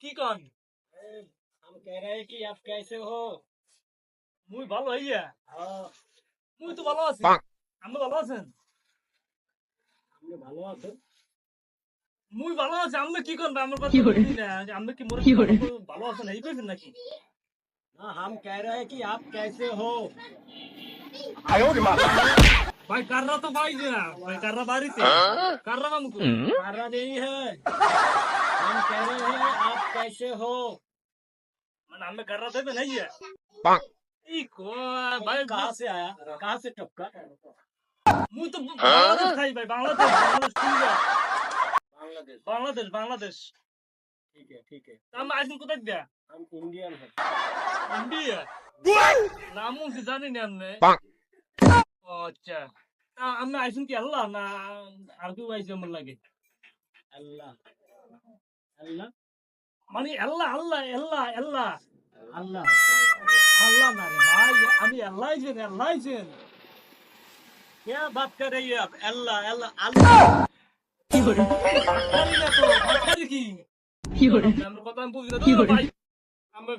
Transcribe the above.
की कौन हम कह रहे हैं कि आप कैसे हो। मुई ভালো হইয়া हाँ, মুই তো ভালো আছি আপনি ভালো আছেন हमने ভালো আছো। মুই ভালো আছি আপনি কি করবেন আমার কথা কি করে? বুঝি না যে আপনি কি মোরে কি করে? ভালো আছেন এই কইছেন নাকি हाँ, हम कह रहे हैं कि आप कैसे हो। ভাই কাররা তো ভাই না ভাই কাররা বাড়িতে কাররা মামু কই कारा नहीं है, हम कह रहे हैं आप कैसे हो। মানে আপনি কাররা দেবে না ইয়া ই কো ভাই कहाँ से आया, कहाँ से टपका। মুই তো বাংলাদেশ খাই ভাই বাংলাদেশ বাংলাদেশ কুইয়া बांग्लादेश। বাংলাদেশ বাংলাদেশ ठीक है আমি আইসুন কোথায় দিয়া हम इंडियन हैं। ইন্ডিয়া নামও কি জানি না আপনি ও আচ্ছা আমি আইসুন কি আল্লাহ না আর কেউ আইসে আমার লাগে अल्लाह अल्लाह মানে আল্লাহ আল্লাহ আল্লাহ আল্লাহ अल्लाह আল্লাহ না রে ভাই আমি আল্লাহ আইছেন क्या बात कर रही है आप। अल्लाह अल्लाह अल्लाह কি করে? বাটখারি না তো বাটখারি কি কি করে? আমার কথা আমি বুঝি না কি তো করে? ভাই আমরা